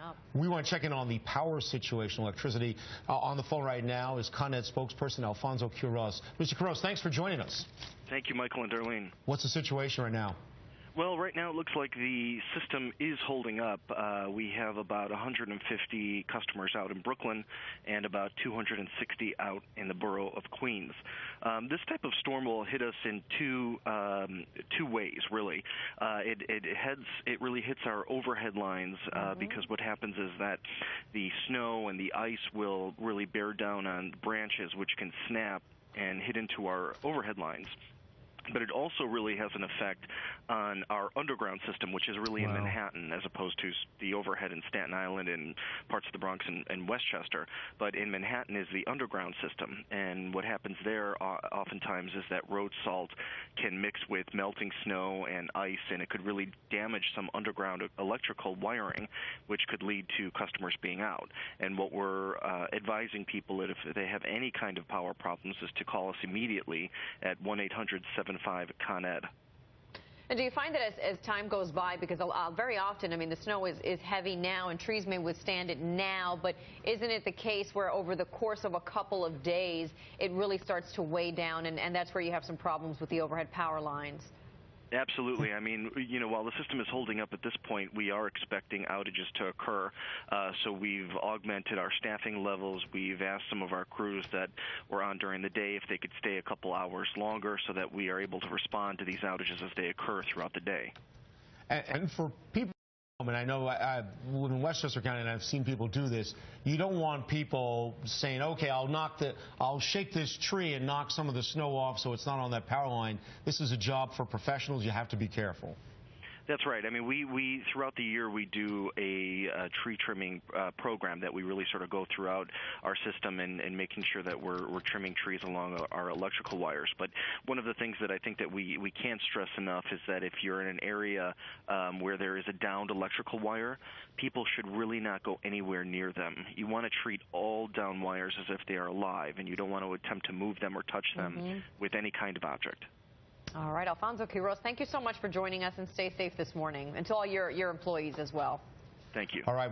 up. We want to check in on the power situation, electricity. On the phone right now is Con Ed spokesperson Alfonso Quiroz. Mr. Quiroz, thanks for joining us. Thank you, Michael and Darlene. What's the situation right now? Well, right now it looks like the system is holding up. We have about 150 customers out in Brooklyn and about 260 out in the borough of Queens. This type of storm will hit us in two ways, really. It really hits our overhead lines because what happens is that the snow and the ice will really bear down on branches, which can snap and hit into our overhead lines. But it also really has an effect on our underground system, which is really in Manhattan, as opposed to the overhead in Staten Island and parts of the Bronx and Westchester. But in Manhattan is the underground system. And what happens there oftentimes is that road salt can mix with melting snow and ice, and it could really damage some underground electrical wiring, which could lead to customers being out. And what we're advising people that if they have any kind of power problems is to call us immediately at 1-800-75-CON-ED. And do you find that as time goes by, because very often, I mean, the snow is heavy now and trees may withstand it now, but isn't it the case where over the course of a couple of days, it really starts to weigh down, and that's where you have some problems with the overhead power lines? Absolutely. I mean, while the system is holding up at this point, we are expecting outages to occur. So we've augmented our staffing levels. We've asked some of our crews that were on during the day if they could stay a couple hours longer so that we are able to respond to these outages as they occur throughout the day. And for people, I mean, I know I live in Westchester County and I've seen people do this. You don't want people saying, okay, I'll shake this tree and knock some of the snow off so it's not on that power line. This is a job for professionals. You have to be careful. That's right. I mean, we throughout the year we do a tree trimming program that we really sort of go throughout our system and making sure that we're trimming trees along our electrical wires. But one of the things that I think that we can't stress enough is that if you're in an area where there is a downed electrical wire, people should really not go anywhere near them. You want to treat all down wires as if they are alive, and you don't want to attempt to move them or touch them with any kind of object. All right, Alfonso Quiroz, thank you so much for joining us, and stay safe this morning, and to all your employees as well. Thank you. All right.